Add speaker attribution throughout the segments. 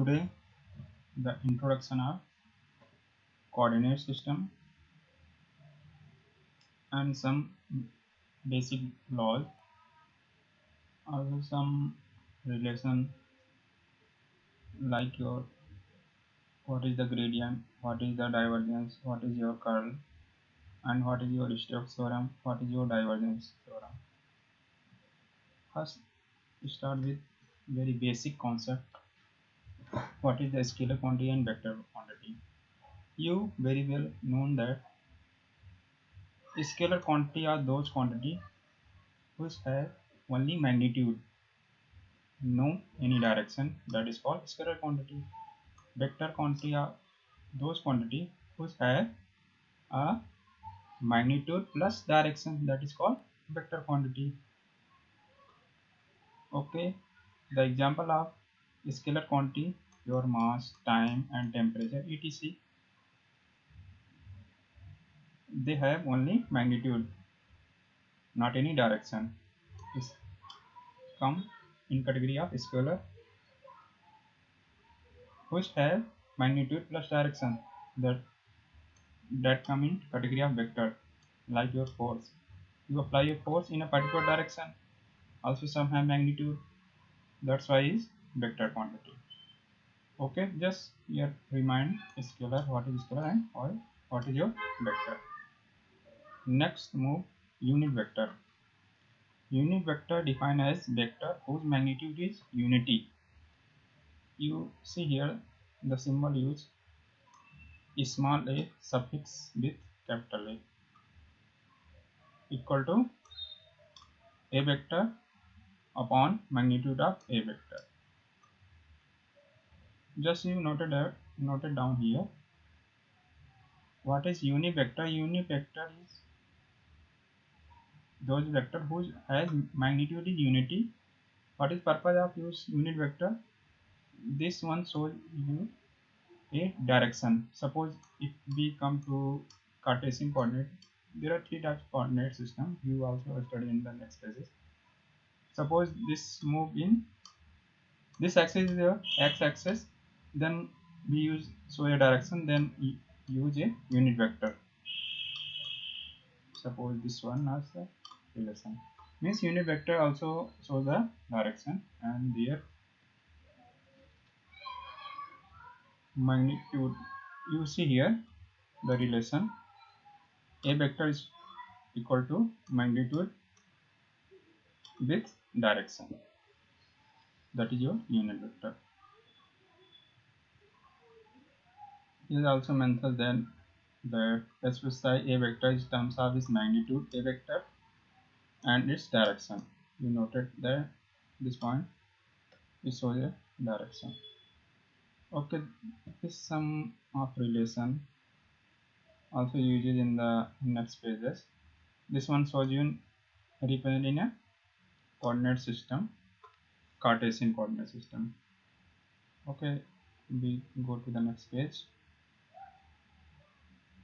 Speaker 1: Today, the introduction of coordinate system and some basic laws, also some relation like your what is the gradient, what is the divergence, what is your curl, and what is your Stokes theorem, what is your divergence theorem. First, start with very basic concept. What is the scalar quantity and vector quantity? You very well know that scalar quantity are those quantity which have only magnitude, no any direction, that is called scalar quantity. Vector quantity are those quantity which have a magnitude plus direction, that is called vector quantity. Okay, the example of scalar quantity, your mass, time and temperature etc, they have only magnitude, not any direction. This come in category of scalar which have magnitude plus direction, that come in category of vector. Like your force, you apply a force in a particular direction, also some have magnitude, that's why is vector quantity. Okay, just here remind scalar, what is scalar and what is your vector. Next move unit vector. Unit vector defined as vector whose magnitude is unity. You see here the symbol used small a suffix with capital A equal to a vector upon magnitude of a vector. Just you noted down here. What is unit vector? Unit vector is those vector whose has magnitude is unity. What is purpose of use unit vector? This one shows you a direction. Suppose if we come to Cartesian coordinate, there are three types of coordinate system. You also study in the next phases. Suppose this move in this axis is your x-axis, then we use show a direction, then use a unit vector. Suppose this one as the relation, means unit vector also shows the direction and their magnitude. You see here the relation a vector is equal to magnitude with direction, that is your unit vector. It also mentions then that specify a vector is terms of its magnitude a vector and its direction. You noted that this point is shows a direction. Okay, this sum of relation also used in the next pages. This one shows you representing a coordinate system, Cartesian coordinate system. Okay, we go to the next page.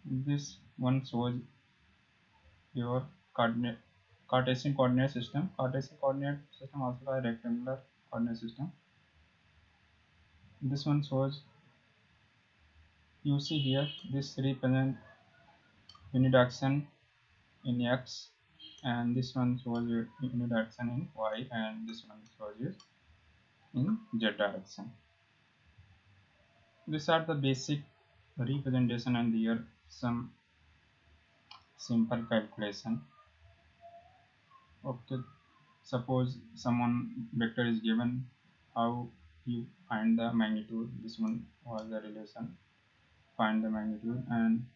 Speaker 1: This one shows your Cartesian coordinate system. Cartesian coordinate system also a rectangular coordinate system. This one shows, you see here, this represent unit action in x, and this one shows you unit action in y, and this one shows you in z direction. These are the basic representation and here some simple calculation. Okay, suppose someone vector is given, how you find the magnitude. This one was the relation, find the magnitude, and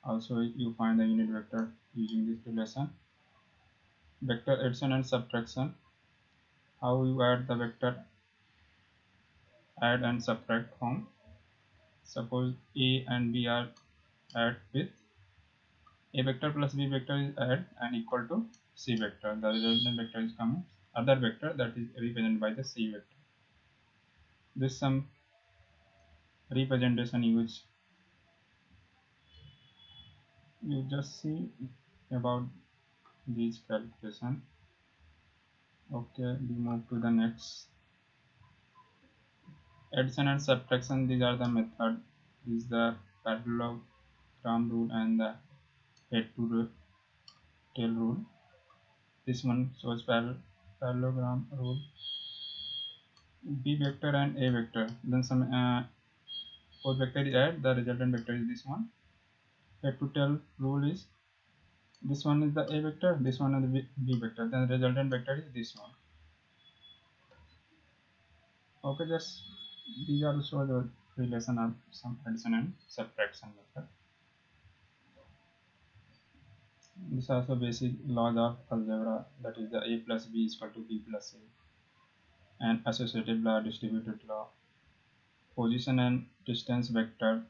Speaker 1: also you find the unit vector using this relation. Vector addition and subtraction, how you add the vector, add and subtract from. Suppose a and b are add with a vector plus b vector is add and equal to c vector. The resultant vector is coming other vector that is represented by the c vector. This some representation used. You just see about these calculation. Okay, we move to the next. Addition and subtraction, these are the method. This is the parallelogram rule and the head to tail rule. This one shows parallelogram rule. B vector and A vector. Then some both vector is add, the resultant vector is this one. Head to tail rule is this one is the A vector, this one is the B vector. Then the resultant vector is this one. Okay, just these are show the relation of some addition and subtraction method. This is also basic laws of algebra, that is the A plus B is equal to B plus A, and associative law, distributive law, position and distance vector.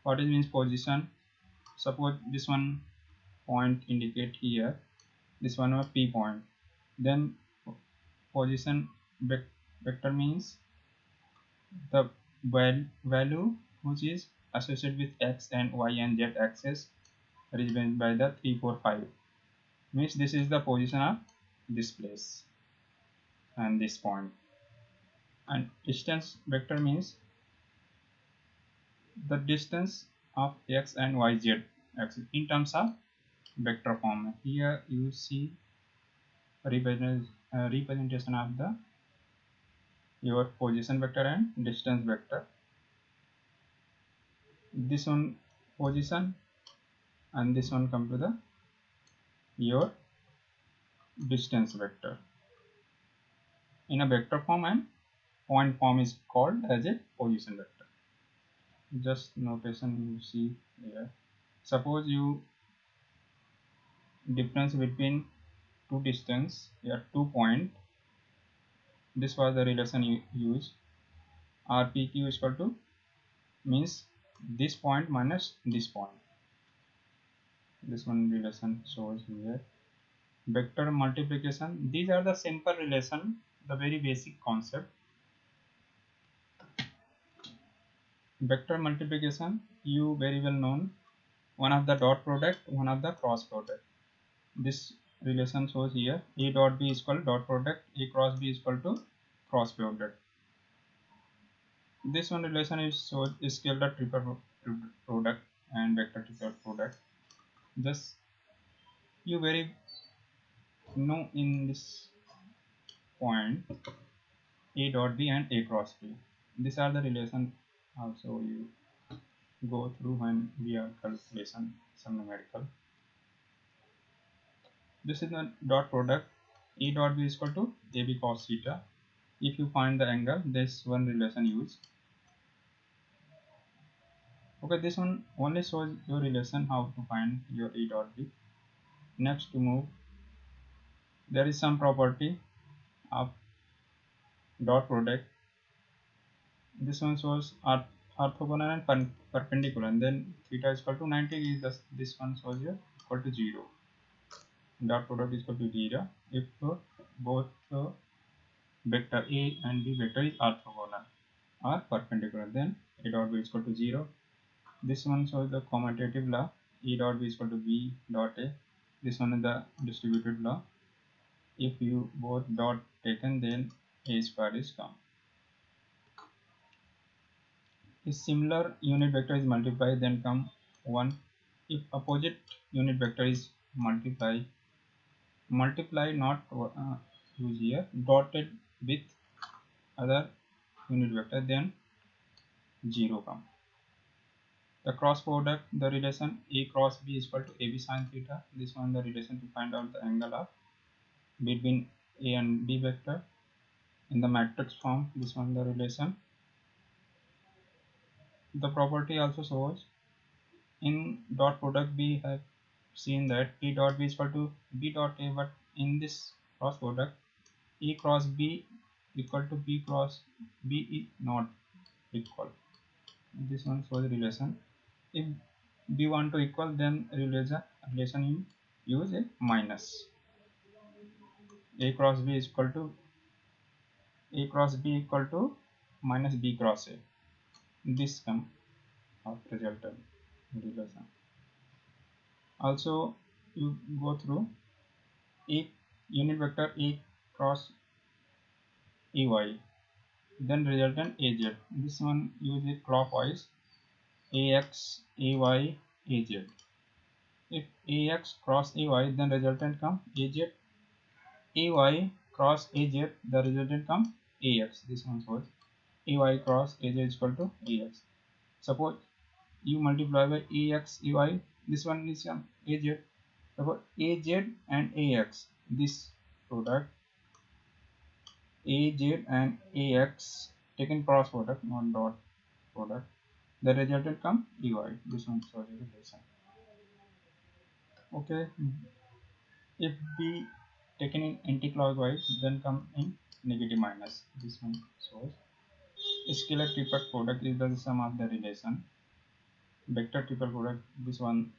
Speaker 1: What it means position? Suppose this one point indicate here, this one a P point. Then position vector means the value which is associated with x and y and z axis represented by the 3, 4, 5. Means this is the position of this place and this point. And distance vector means the distance of x and y z axis in terms of vector form. Here you see representation of the your position vector and distance vector. This one position and this one come to the your distance vector in a vector form, and point form is called as a position vector. Just notation you see here. Suppose you difference between two distance, here 2 point. This was the relation you use. RPQ is equal to means this point minus this point. This one relation shows here. Vector multiplication, these are the simple relation, the very basic concept. Vector multiplication, you very well known, one of the dot product, one of the cross product. This relation shows here, A dot B is equal to dot product, A cross B is equal to cross product. This one relation is shows scalar triple product and vector triple product. Just you very know in this point A dot B and A cross B. These are the relation also you go through when we are calculation some numerical. This is the dot product. A dot B is equal to AB cos theta. If you find the angle, this one relation use. Okay, this one only shows your relation how to find your A dot B. Next to move, there is some property of dot product. This one shows orthogonal and perpendicular, and then theta is equal to 90 is this one shows here equal to 0. Dot product is equal to 0 if both vector A and B vector is orthogonal or perpendicular, then A dot B is equal to 0. This one shows the commutative law, E dot B is equal to B dot A. This one is the distributive law. If you both dot taken, then A square is come. If similar unit vector is multiplied, then come 1. If opposite unit vector is multiply not use here, dotted with other unit vector, then 0 come. The cross product, the relation A cross B is equal to AB sin theta. This one the relation to find out the angle of between A and B vector in the matrix form. This one the relation. The property also shows in dot product we have seen that A dot B is equal to B dot A, but in this cross product A cross B equal to B cross B is not equal. This one shows relation. If B want to equal, then relation you use a minus. A cross B is equal to A cross B equal to minus B cross A. This come of resultant relation. Also you go through A unit vector A cross AY. then resultant AZ. This one use it clockwise, AX, AY, AZ. If AX cross AY, then resultant come AZ. AY cross AZ, the resultant come AX. This one was AY cross AZ is equal to AX. Suppose you multiply by AX, AY, this one is AZ. Suppose AZ and AX, this product AZ and AX taken cross product, not dot product, the resultant come EY. This one is relation. Okay, if we taken in anti-clockwise, then come in negative minus. This one shows scalar triple product is the sum of the relation. Vector triple product, this one